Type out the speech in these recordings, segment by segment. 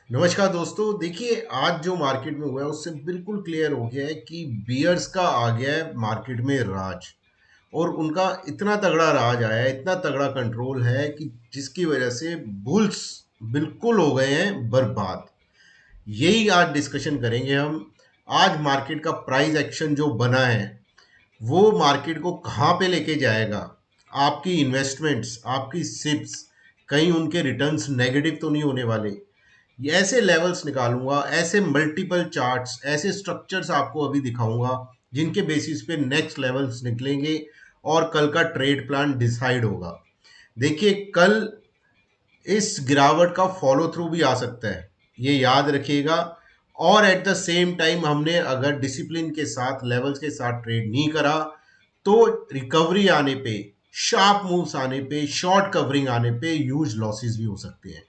नमस्कार दोस्तों। देखिए, आज जो मार्केट में हुआ है उससे बिल्कुल क्लियर हो गया है कि बियर्स का आ गया है मार्केट में राज। और उनका इतना तगड़ा राज आया है, इतना तगड़ा कंट्रोल है कि जिसकी वजह से बुल्स बिल्कुल हो गए हैं बर्बाद। यही आज डिस्कशन करेंगे हम। आज मार्केट का प्राइस एक्शन जो बना है वो मार्केट को कहाँ पे लेके जाएगा। आपकी इन्वेस्टमेंट्स, आपकी सिप्स, कहीं उनके रिटर्न्स नेगेटिव तो नहीं होने वाले। ये ऐसे लेवल्स निकालूंगा, ऐसे मल्टीपल चार्ट्स, ऐसे स्ट्रक्चर्स आपको अभी दिखाऊंगा जिनके बेसिस पे नेक्स्ट लेवल्स निकलेंगे और कल का ट्रेड प्लान डिसाइड होगा। देखिए, कल इस गिरावट का फॉलो थ्रू भी आ सकता है, ये याद रखिएगा। और एट द सेम टाइम हमने अगर डिसिप्लिन के साथ, लेवल्स के साथ ट्रेड नहीं करा तो रिकवरी आने पे, शार्प मूव्स आने पे, शॉर्ट कवरिंग आने पे ह्यूज लॉसेस भी हो सकते हैं।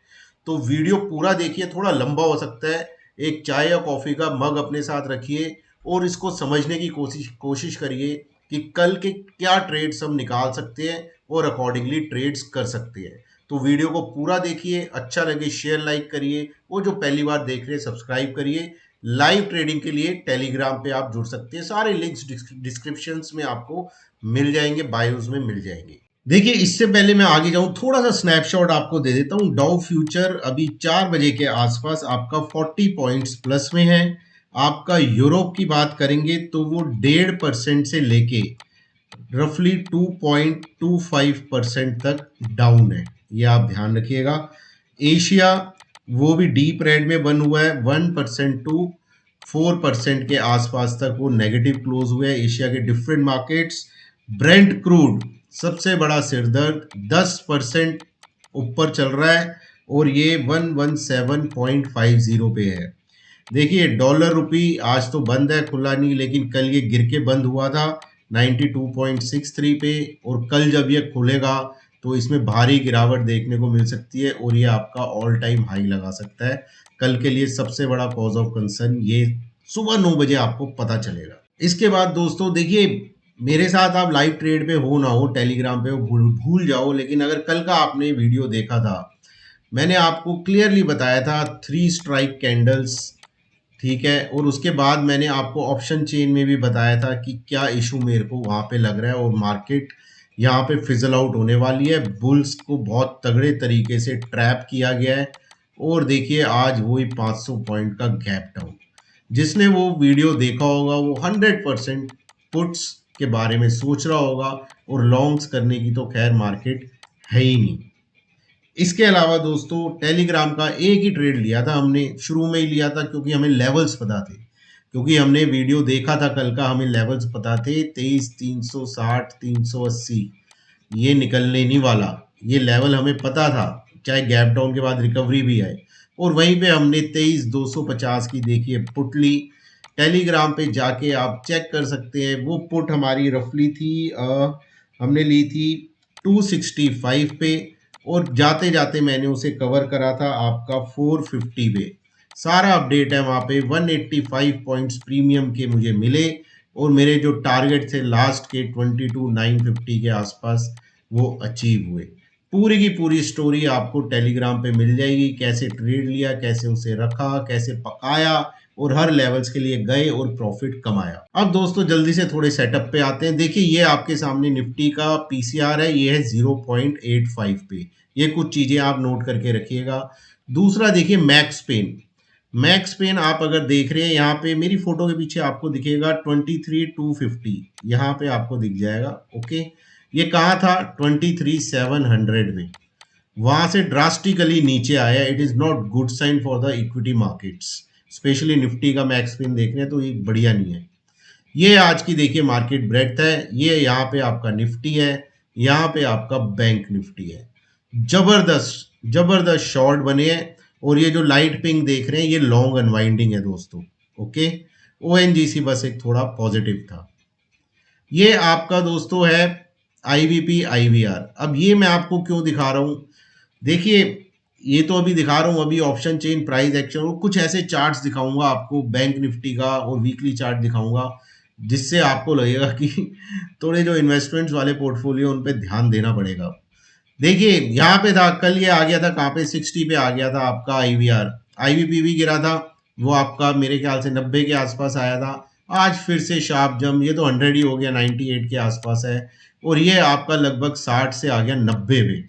तो वीडियो पूरा देखिए, थोड़ा लंबा हो सकता है। एक चाय या कॉफी का मग अपने साथ रखिए और इसको समझने की कोशिश कोशिश करिए कि कल के क्या ट्रेड्स हम निकाल सकते हैं और अकॉर्डिंगली ट्रेड्स कर सकते हैं। तो वीडियो को पूरा देखिए, अच्छा लगे शेयर लाइक करिए, वो जो पहली बार देख रहे हैं सब्सक्राइब करिए। लाइव ट्रेडिंग के लिए टेलीग्राम पे आप जुड़ सकते हैं, सारे लिंक्स डिस्क्रिप्शंस में आपको मिल जाएंगे, बायोज में मिल जाएंगे। देखिए, इससे पहले मैं आगे जाऊं, थोड़ा सा स्नैपशॉट आपको दे देता हूं। डाउ फ्यूचर अभी 4 बजे के आसपास आपका 40 पॉइंट्स प्लस में है। आपका यूरोप की बात करेंगे तो वो 1.5% से लेके रफली 2.25% तक डाउन है, ये आप ध्यान रखिएगा। एशिया वो भी डीप रेड में बन हुआ है, 1% टू 4% के आसपास तक वो नेगेटिव क्लोज हुए हैं एशिया के डिफरेंट मार्केट्स। ब्रेंट क्रूड सबसे बड़ा सिरदर्द, 10% ऊपर चल रहा है और ये 117.50 पे है। देखिए, डॉलर रुपी आज तो बंद है, खुला नहीं, लेकिन कल ये गिर के बंद हुआ था 92.63 पे। और कल जब ये खुलेगा तो इसमें भारी गिरावट देखने को मिल सकती है और ये आपका ऑल टाइम हाई लगा सकता है। कल के लिए सबसे बड़ा कॉज ऑफ कंसर्न ये सुबह 9 बजे आपको पता चलेगा। इसके बाद दोस्तों देखिए, मेरे साथ आप लाइव ट्रेड पे हो ना हो, टेलीग्राम पे हो, भूल जाओ, लेकिन अगर कल का आपने वीडियो देखा था, मैंने आपको क्लियरली बताया था 3 स्ट्राइक कैंडल्स, ठीक है। और उसके बाद मैंने आपको ऑप्शन चेन में भी बताया था कि क्या इशू मेरे को वहां पे लग रहा है और मार्केट यहाँ पे फिजल आउट होने वाली है। बुल्स को बहुत तगड़े तरीके से ट्रैप किया गया है और देखिए आज वही 500 पॉइंट का गैप डाउन। जिसने वो वीडियो देखा होगा वो 100% पुट्स के बारे में सोच रहा होगा और लॉन्ग्स करने की तो खैर मार्केट है ही नहीं। इसके अलावा दोस्तों, टेलीग्राम का एक ही ट्रेड लिया था हमने, शुरू में ही लिया था क्योंकि हमें लेवल्स पता थे, क्योंकि हमने वीडियो देखा था कल का, हमें लेवल्स पता थे 23,360, 380 ये निकलने नहीं वाला। ये लेवल हमें पता था, चाहे गैप डाउन के बाद रिकवरी भी आए। और वहीं पे हमने 23,250 की देखिए पुट ली। टेलीग्राम पे जाके आप चेक कर सकते हैं, वो पुट हमारी रफली थी, हमने ली थी 265 पे और जाते जाते मैंने उसे कवर करा था आपका 450 पे। सारा अपडेट है वहाँ पे। 185 पॉइंट्स प्रीमियम के मुझे मिले और मेरे जो टारगेट थे लास्ट के 22,950 के आसपास वो अचीव हुए। पूरी की पूरी स्टोरी आपको टेलीग्राम पे मिल जाएगी, कैसे ट्रेड लिया, कैसे उसे रखा, कैसे पकाया और हर लेवल्स के लिए गए और प्रॉफिट कमाया। अब दोस्तों जल्दी से थोड़े सेटअप पे आते हैं। देखिए, ये आपके सामने निफ्टी का पीसीआर है, ये है 0.85 पे। ये कुछ चीजें आप नोट करके रखिएगा। दूसरा देखिए मैक्स पेन। मैक्स पेन आप अगर देख रहे हैं, यहाँ पे मेरी फोटो के पीछे आपको दिखेगा 23,250, यहाँ पे आपको दिख जाएगा। ओके, ये कहाँ था 23,700 में, वहां से ड्रास्टिकली नीचे आया। It is not good sign for the equity markets. Specially Nifty का मैक्स पेन देख रहे हैं तो ये बढ़िया नहीं है। ये आज की देखिए मार्केट ब्रेड्थ है, ये यहाँ पे आपका निफ्टी है, यहाँ पे आपका बैंक निफ्टी है। जबरदस्त जबरदस्त शॉर्ट बने हैं और ये जो लाइट पिंक देख रहे हैं ये लॉन्ग अनवाइंडिंग है दोस्तों। ओके, ओएनजीसी बस एक थोड़ा पॉजिटिव था। ये आपका दोस्तों है आईवीपी आईवीआर। अब ये मैं आपको क्यों दिखा रहा हूं, देखिए ये तो अभी दिखा रहा हूं, अभी ऑप्शन चेन प्राइस एक्शन और कुछ ऐसे चार्ट्स दिखाऊंगा आपको, बैंक निफ्टी का और वीकली चार्ट दिखाऊंगा, जिससे आपको लगेगा कि थोड़े जो इन्वेस्टमेंट्स वाले पोर्टफोलियो उन पे ध्यान देना पड़ेगा। देखिए यहाँ पे था, कल ये आ गया था कहाँ पे, 60 पे आ गया था आपका आईवीआर। आईवीपीवी गिरा था, वो आपका मेरे ख्याल से 90 के आसपास आया था। आज फिर से शार्प जंप, ये तो 100 ही हो गया, 98 के आसपास है और ये आपका लगभग 60 से आ गया 90 पे।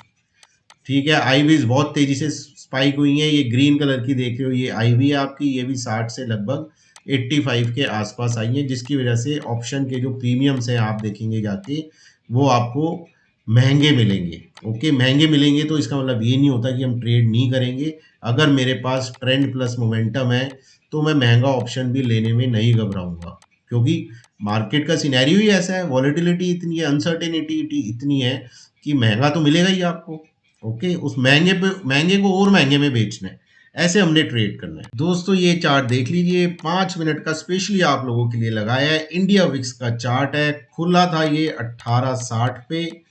ठीक है, आईवीज बहुत तेजी से स्पाइक हुई है। ये ग्रीन कलर की देख रहे हो, ये आईवी है आपकी, ये भी 60 से लगभग 85 के आसपास आई है, जिसकी वजह से ऑप्शन के जो प्रीमियम्स हैं आप देखेंगे जाके, वो आपको महंगे मिलेंगे। ओके, महंगे मिलेंगे तो इसका मतलब ये नहीं होता कि हम ट्रेड नहीं करेंगे। अगर मेरे पास ट्रेंड प्लस मोमेंटम है तो मैं महंगा ऑप्शन भी लेने में नहीं घबराऊंगा, क्योंकि मार्केट का सिनेरियो ही ऐसा है, वॉलेटिलिटी इतनी है, अनसर्टेनिटी इतनी है कि महंगा तो मिलेगा ही आपको। ओके, उस महंगे को और महंगे में बेचना है, ऐसे हमने ट्रेड करना है। दोस्तों ये चार्ट देख लीजिए, 5 मिनट का स्पेशली आप लोगों के लिए लगाया है। इंडिया विक्स का चार्ट है, खुला था ये 1860 पे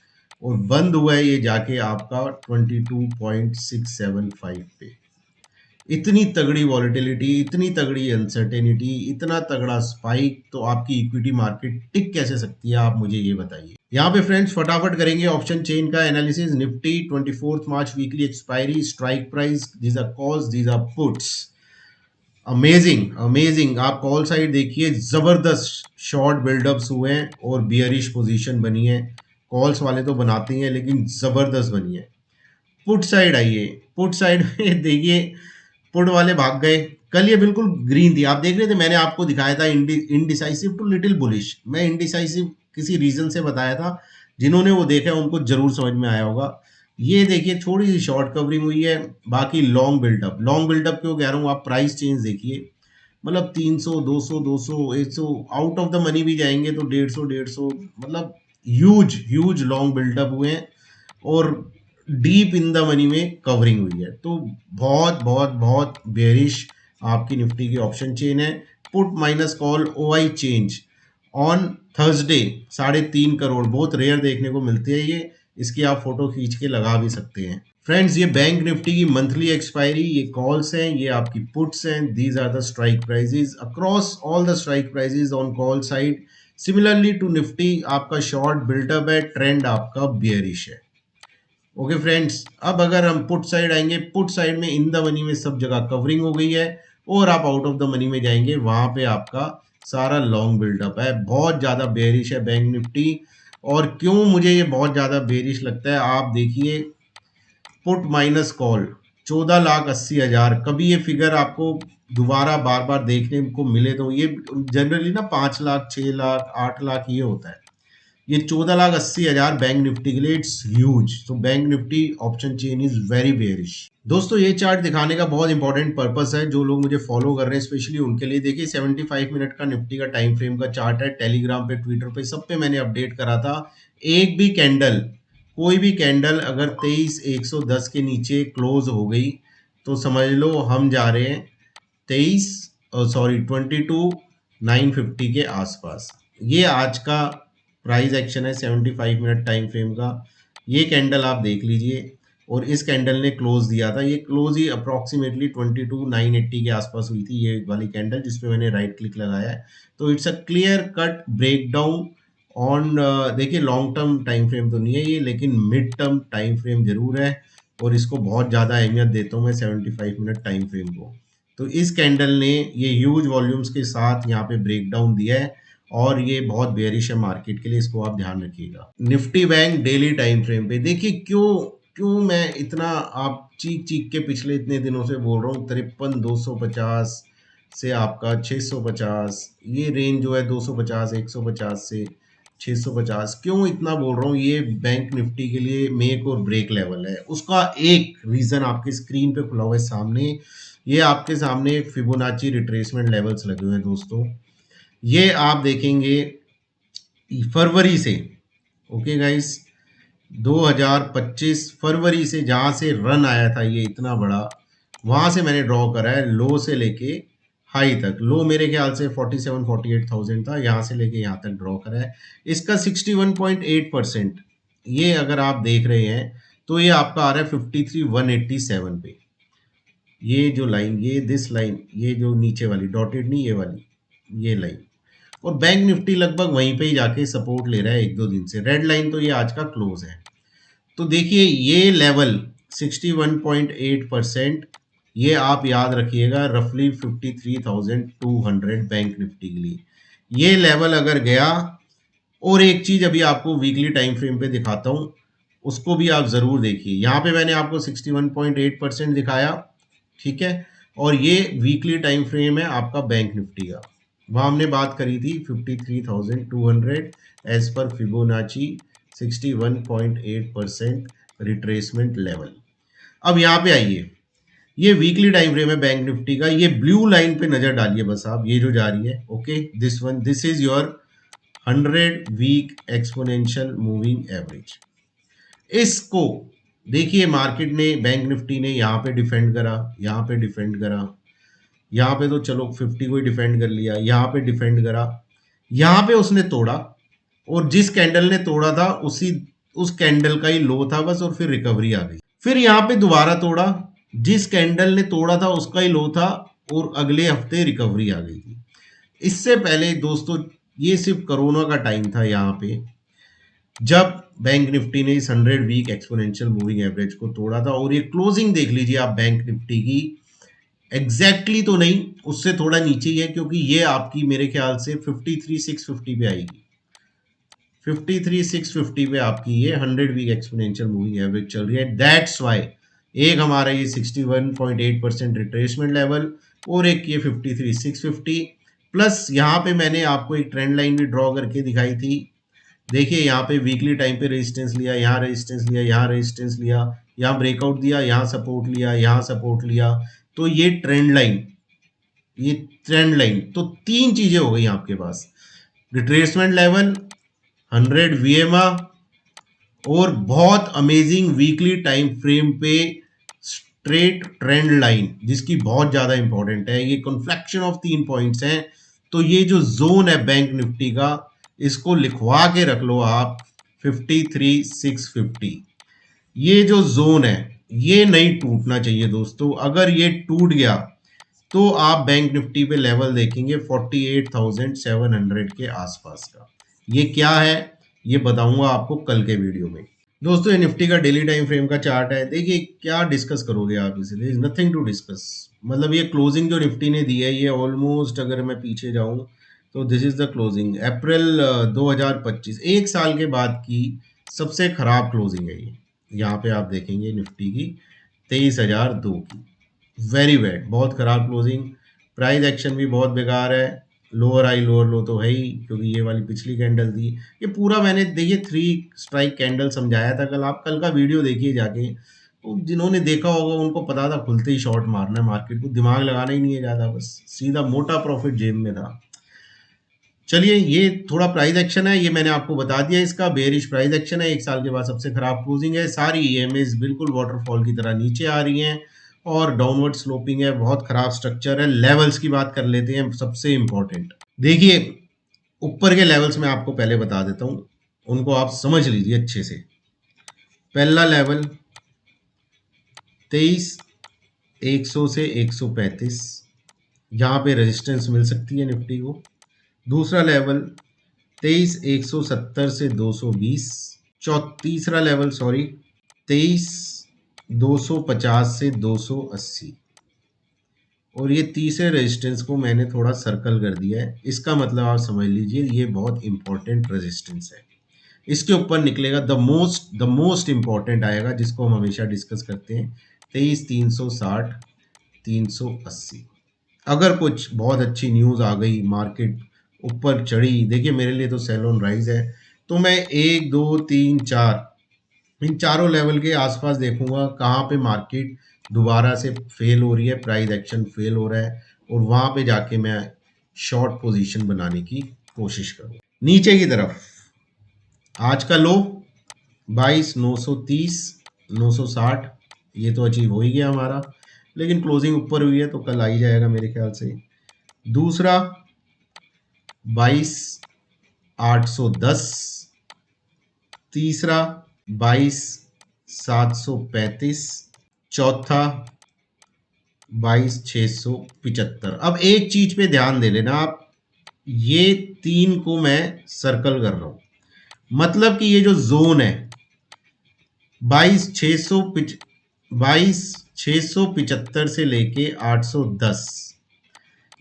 और बंद हुआ है ये जाके आपका 22.675 पे। इतनी तगड़ी वॉलेटिलिटी, इतनी तगड़ी अनसर्टेनिटी, इतना तगड़ा स्पाइक, तो आपकी इक्विटी मार्केट टिक कैसे सकती है, आप मुझे ये बताइए। यहाँ पे फ्रेंड्स फटाफट करेंगे ऑप्शन चेन का analysis. Nifty 24 March weekly expiry, strike price, these are calls, these are puts. Amazing amazing, आप कॉल साइड देखिए, जबरदस्त शॉर्ट बिल्डअप्स हुए हैं और बियरिश पोजीशन बनी है। कॉल्स वाले तो बनाते हैं लेकिन जबरदस्त बनी है। पुट साइड आइए, पुट साइड में देखिए, पुट वाले भाग गए। कल ये बिल्कुल ग्रीन थी, आप देख रहे थे, मैंने आपको दिखाया था इनडिसाइसिव टू लिटिल बुलिश। मैं इनडिसाइसिव किसी रीजन से बताया था, जिन्होंने वो देखा उनको जरूर समझ में आया होगा। ये देखिए थोड़ी सी शॉर्ट कवरिंग हुई है, बाकी लॉन्ग बिल्डअप। लॉन्ग बिल्डअप क्यों कह रहा हूँ, आप प्राइस चेंज देखिए, मतलब 300 200 200 100, आउट ऑफ द मनी भी जाएंगे तो 150 मतलब ह्यूज ह्यूज लॉन्ग बिल्डअप हुए हैं और डीप इन द मनी में कवरिंग हुई है। तो बहुत बहुत बहुत बेरिश आपकी निफ्टी की ऑप्शन चेन है। Put minus call OI change on Thursday 3.5 crore, बहुत रेयर देखने को मिलती है ये, इसकी आप फोटो खींच के लगा भी सकते हैं। फ्रेंड्स ये बैंक निफ्टी की मंथली एक्सपायरी, ये कॉल्स हैं, ये आपकी पुट्स हैं, these are the strike prices across all the strike prices on call side. Similarly to Nifty आपका शॉर्ट बिल्टअप है, ट्रेंड आपका बियरिश है। ओके फ्रेंड्स, अब अगर हम पुट साइड आएंगे, पुट साइड में इन द मनी में सब जगह कवरिंग हो गई है और आप आउट ऑफ द मनी में जाएंगे, वहां पे आपका सारा लॉन्ग बिल्डअप है। बहुत ज्यादा बेरिश है बैंक निफ्टी। और क्यों मुझे ये बहुत ज्यादा बेरिश लगता है, आप देखिए, पुट माइनस कॉल 14,80,000, कभी ये फिगर आपको दोबारा बार बार देखने को मिले तो ये जनरली ना 5 लाख 6 लाख 8 लाख ये होता है, ये 14,80,000 बैंक निफ्टी के लिए इट्स ह्यूज। तो bank Nifty option chain is very bearish. दोस्तों ये चार्ट दिखाने का बहुत इंपॉर्टेंट पर्पस है, जो लोग मुझे फॉलो कर रहे हैं स्पेशली उनके लिए। देखिए 75 मिनट का निफ्टी का टाइम फ्रेम का चार्ट है, टेलीग्राम पे, ट्विटर पे, सब पे मैंने अपडेट करा था। एक भी कैंडल, कोई भी कैंडल अगर 23,110 के नीचे क्लोज हो गई तो समझ लो हम जा रहे हैं 22,950 के आसपास। ये आज का प्राइस एक्शन है 75 मिनट टाइम फ्रेम का। ये कैंडल आप देख लीजिए और इस कैंडल ने क्लोज दिया था, ये क्लोज ही अप्रॉक्सीमेटली 22,980 के आसपास हुई थी, ये वाली कैंडल जिसपे मैंने राइट क्लिक लगाया है। तो it's a clear cut break down on, देखिए लॉन्ग टर्म टाइम फ्रेम तो नहीं है ये, लेकिन मिड टर्म टाइम फ्रेम जरूर है और इसको बहुत ज़्यादा अहमियत देता हूँ मैं 75 मिनट टाइम फ्रेम को। तो इस कैंडल ने ये ह्यूज वॉल्यूम्स के साथ यहाँ पे ब्रेक डाउन दिया है और ये बहुत बेयरिश है मार्केट के लिए, इसको आप ध्यान रखिएगा। Nifty bank daily time frame पे देखिए, क्यों क्यों मैं इतना आप चीख चीख के पिछले इतने दिनों से बोल रहा हूँ, 53,250 से आपका 650, ये रेंज जो है 250 150 से 650, क्यों इतना बोल रहा हूँ, ये बैंक निफ्टी के लिए मेक और ब्रेक लेवल है। उसका एक रीजन आपकी स्क्रीन पे खुला हुआ है सामने, ये आपके सामने फिबोनाची रिट्रेसमेंट लेवल्स लगे हुए हैं दोस्तों। ये आप देखेंगे फरवरी से, ओके गाइस, 2025 फरवरी से जहां से रन आया था ये इतना बड़ा, वहां से मैंने ड्रॉ करा है, लो से लेके हाई तक। लो मेरे ख्याल से 47-48,000 था, यहां से लेके यहां तक ड्रॉ करा है। इसका 61.8%, ये अगर आप देख रहे हैं तो ये आपका आ रहा है 53,187 पे। ये जो लाइन, ये दिस लाइन, ये जो नीचे वाली डॉटेड नहीं, ये वाली, ये लाइन, और बैंक निफ्टी लगभग वहीं पे ही जाके सपोर्ट ले रहा है 1-2 दिन से। रेड लाइन तो ये आज का क्लोज है। तो देखिए ये लेवल 61.8%, ये आप याद रखिएगा, रफली 53,200 बैंक निफ्टी के लिए ये लेवल अगर गया। और एक चीज अभी आपको वीकली टाइम फ्रेम पे दिखाता हूं, उसको भी आप जरूर देखिए। यहाँ पे मैंने आपको 61.8% दिखाया, ठीक है, और ये वीकली टाइम फ्रेम है आपका बैंक निफ्टी का। वहां हमने बात करी थी 53,200 as per Fibonacci 61.8% retracement level. अब यहाँ पे आइए, ये वीकली टाइम फ्रेम है बैंक निफ्टी का। ये ब्लू लाइन पे नजर डालिए बस आप, ये जो जा रही है, okay, this one, this is your 100 week exponential moving average. इसको देखिए, मार्केट ने, बैंक निफ्टी ने यहाँ पे डिफेंड करा, यहाँ पे डिफेंड करा, यहाँ पे तो चलो 50 को ही डिफेंड कर लिया, यहाँ पे डिफेंड करा, यहाँ पे उसने तोड़ा, और जिस कैंडल ने तोड़ा था उस कैंडल का ही लो था बस, और फिर रिकवरी आ गई। फिर यहाँ पे दोबारा तोड़ा, जिस कैंडल ने तोड़ा था उसका ही लो था, और अगले हफ्ते रिकवरी आ गई थी। इससे पहले दोस्तों, ये सिर्फ कोरोना का टाइम था यहाँ पे, जब बैंक निफ्टी ने इस 100 वीक एक्सपोनेंशियल मूविंग एवरेज को तोड़ा था। और ये क्लोजिंग देख लीजिए आप बैंक निफ्टी की, एग्जैक्टली तो नहीं, उससे थोड़ा नीचे ही है, क्योंकि ये आपकी मेरे ख्याल से 53,650 पे आएगी। 53,650 पे आपकी ये 100 वीक एक्सपोनेंशियल मूविंग एवरेज चल रही है। दैट्स वाई एक हमारा ये 61.8% रिट्रेसमेंट लेवल, और एक ये 53,650 प्लस। यहाँ पे मैंने आपको एक ट्रेंड लाइन भी ड्रॉ करके दिखाई थी। देखिए यहाँ पे वीकली टाइम पे रेजिस्टेंस लिया, यहाँ रेजिस्टेंस लिया, यहाँ रेजिस्टेंस लिया, यहाँ ब्रेकआउट दिया, यहाँ सपोर्ट लिया, यहाँ सपोर्ट लिया। तो ये ट्रेंड लाइन, तो तीन चीजें हो गई आपके पास, रिट्रेसमेंट लेवल, 100 वीएमआ, और बहुत अमेजिंग वीकली टाइम फ्रेम पे स्ट्रेट ट्रेंड लाइन, जिसकी बहुत ज्यादा इंपॉर्टेंट है। ये कॉन्फ्लेक्शन ऑफ 3 पॉइंट्स हैं। तो ये जो जोन है बैंक निफ्टी का, इसको लिखवा के रख लो आप, 53,650। ये जो जोन है ये नहीं टूटना चाहिए दोस्तों। अगर ये टूट गया तो आप बैंक निफ्टी पे लेवल देखेंगे 48,700 के आसपास का। ये क्या है ये बताऊंगा आपको कल के वीडियो में। दोस्तों, ये निफ्टी का डेली टाइम फ्रेम का चार्ट है। देखिए क्या डिस्कस करोगे आप इसे, there is nothing to discuss. मतलब ये क्लोजिंग जो निफ्टी ने दी है, ये ऑलमोस्ट, अगर मैं पीछे जाऊं तो दिस इज द क्लोजिंग अप्रैल 2025, एक साल के बाद की सबसे खराब क्लोजिंग है ये। यहाँ पे आप देखेंगे निफ्टी की 23,002 की, वेरी बैड, बहुत खराब क्लोजिंग। प्राइस एक्शन भी बहुत बेकार है, लोअर हाई लोअर लो तो है ही, क्योंकि ये वाली पिछली कैंडल थी। ये पूरा मैंने देखिए 3 स्ट्राइक कैंडल समझाया था कल, आप कल का वीडियो देखिए जाके। तो जिन्होंने देखा होगा उनको पता था खुलते ही शॉर्ट मारना है, मार्केट को दिमाग लगाना ही नहीं है ज़्यादा, बस सीधा मोटा प्रॉफिट जेब में था। चलिए, ये थोड़ा प्राइस एक्शन है, ये मैंने आपको बता दिया। इसका बेरिश प्राइस एक्शन है, एक साल के बाद सबसे खराब क्लोजिंग है। सारी ईएमएस बिल्कुल वाटरफॉल की तरह नीचे आ रही हैं, और डाउनवर्ड स्लोपिंग है, बहुत खराब स्ट्रक्चर है। लेवल्स की बात कर लेते हैं, सबसे इंपॉर्टेंट। देखिए ऊपर के लेवल्स मैं आपको पहले बता देता हूं, उनको आप समझ लीजिए अच्छे से। पहला लेवल 23,100 से 135, जहां पे रेजिस्टेंस मिल सकती है निफ्टी को। दूसरा लेवल 23,170 से 220। तीसरा लेवल 23,250 से 280। और ये तीसरे रेजिस्टेंस को मैंने थोड़ा सर्कल कर दिया है, इसका मतलब आप समझ लीजिए ये बहुत इंपॉर्टेंट रेजिस्टेंस है। इसके ऊपर निकलेगा द मोस्ट इंपॉर्टेंट आएगा, जिसको हम हमेशा डिस्कस करते हैं, 23,360, 380। अगर कुछ बहुत अच्छी न्यूज़ आ गई, मार्केट ऊपर चढ़ी, देखिए मेरे लिए तो सेल ऑन राइज है, तो मैं 1 2 3 4 इन चारों लेवल के आसपास देखूंगा कहाँ पे मार्केट दोबारा से फेल हो रही है, प्राइस एक्शन फेल हो रहा है, और वहां पे जाके मैं शॉर्ट पोजीशन बनाने की कोशिश करूँ। नीचे की तरफ आज का लो 22,930, 960, ये तो अचीव हो ही गया हमारा, लेकिन क्लोजिंग ऊपर हुई है तो कल आ ही जाएगा मेरे ख्याल से। दूसरा 22,810, तीसरा 22,735, चौथा 22,675। अब एक चीज पे ध्यान दे लेना आप, ये 3 को मैं सर्कल कर रहा हूं, मतलब कि ये जो जोन है 22,600, 675 से लेके 810,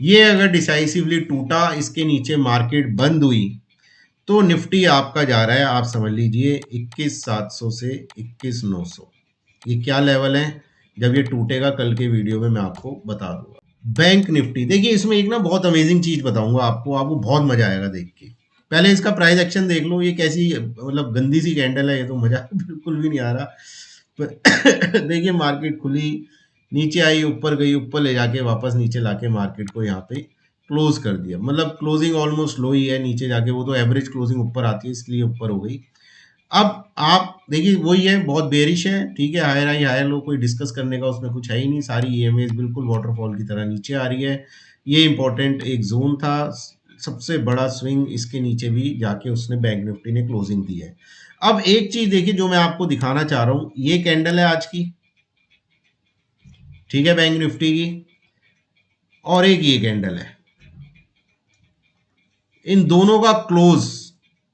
ये अगर डिसाइसिवली टूटा, इसके नीचे मार्केट बंद हुई, तो निफ्टी आपका जा रहा है, आप समझ लीजिए 21,700 से 21,900। ये क्या लेवल है, जब ये टूटेगा कल के वीडियो में मैं आपको बता दूंगा। बैंक निफ्टी देखिए, इसमें एक ना बहुत अमेजिंग चीज बताऊंगा आपको बहुत मजा आएगा देख के। पहले इसका प्राइस एक्शन देख लो, ये कैसी मतलब गंदी सी कैंडल है, ये तो मजा बिल्कुल भी नहीं आ रहा। देखिए मार्केट खुली, नीचे आई, ऊपर गई, ऊपर ले जाके वापस नीचे लाके मार्केट को यहाँ पे क्लोज कर दिया। मतलब क्लोजिंग ऑलमोस्ट लो ही है, नीचे जाके वो तो एवरेज क्लोजिंग ऊपर आती है इसलिए ऊपर हो गई। अब आप देखिए वही है, बहुत बेरिश है, ठीक है, हायर हाई हायर लो, कोई डिस्कस करने का उसमें कुछ है ही नहीं, सारी ईएमएस बिल्कुल वाटरफॉल की तरह नीचे आ रही है। ये इंपॉर्टेंट एक जोन था, सबसे बड़ा स्विंग इसके नीचे भी जाके उसने बैंक निफ्टी ने क्लोजिंग दी है। अब एक चीज देखिए जो मैं आपको दिखाना चाह रहा हूं, ये कैंडल है आज की, ठीक है, बैंक निफ्टी की, और एक ये कैंडल है, इन दोनों का क्लोज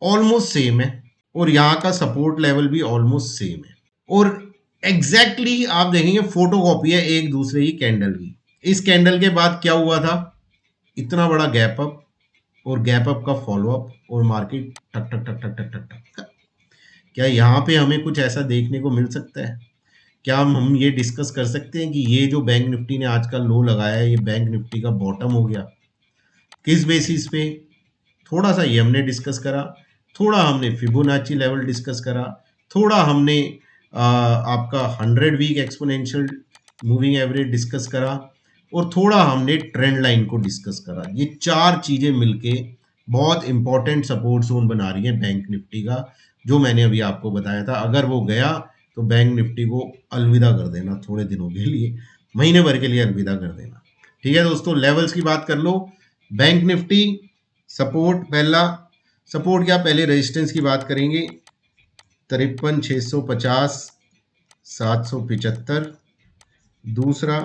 ऑलमोस्ट सेम है और यहां का सपोर्ट लेवल भी ऑलमोस्ट सेम है, और एग्जैक्टली आप देखेंगे फोटोकॉपी है एक दूसरे की कैंडल की। इस कैंडल के बाद क्या हुआ था, इतना बड़ा गैप अप, और गैप अप का फॉलो अप, और मार्केट टक टक टक टक टक टक टक। क्या यहाँ पे हमें कुछ ऐसा देखने को मिल सकता है? क्या हम ये डिस्कस कर सकते हैं कि ये जो बैंक निफ्टी ने आज का लो लगाया है, ये बैंक निफ्टी का बॉटम हो गया? किस बेसिस पे? थोड़ा सा ये हमने डिस्कस करा, थोड़ा हमने फिबोनाची लेवल डिस्कस करा, थोड़ा हमने आपका 100 week exponential moving average discuss करा, और थोड़ा हमने ट्रेंड लाइन को डिस्कस करा। ये चार चीजें मिलके बहुत इंपॉर्टेंट सपोर्ट जोन बना रही है बैंक निफ्टी का, जो मैंने अभी आपको बताया था। अगर वो गया तो बैंक निफ्टी को अलविदा कर देना, थोड़े दिनों के लिए, महीने भर के लिए अलविदा कर देना। ठीक है दोस्तों, लेवल्स की बात कर लो। बैंक निफ्टी सपोर्ट, पहला सपोर्ट क्या, पहले रेजिस्टेंस की बात करेंगे, 53,650 775, दूसरा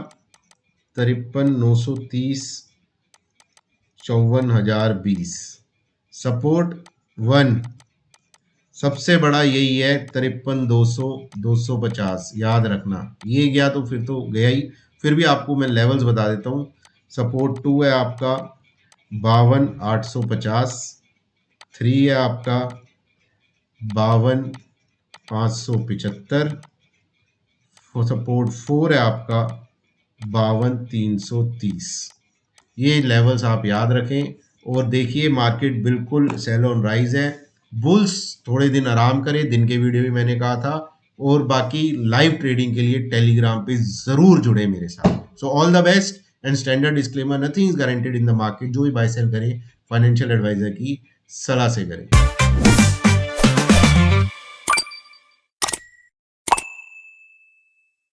53,930 54,020। सपोर्ट 1 सबसे बड़ा यही है, 53,200 250, याद रखना। ये गया तो फिर तो गया ही, फिर भी आपको मैं लेवल्स बता देता हूँ। सपोर्ट 2 है आपका 52,850, 3 है आपका 52,575, सपोर्ट 4 है आपका 52,330। ये लेवल्स आप याद रखें, और देखिए मार्केट बिल्कुल सेल ऑन राइज है। बुल्स थोड़े दिन आराम करें, दिन के वीडियो भी मैंने कहा था, और बाकी लाइव ट्रेडिंग के लिए टेलीग्राम पे जरूर जुड़े मेरे साथ। So all the best, and standard disclaimer, nothing is guaranteed in the market. जो भी बाय सेल करें फाइनेंशियल एडवाइजर की सलाह से करें।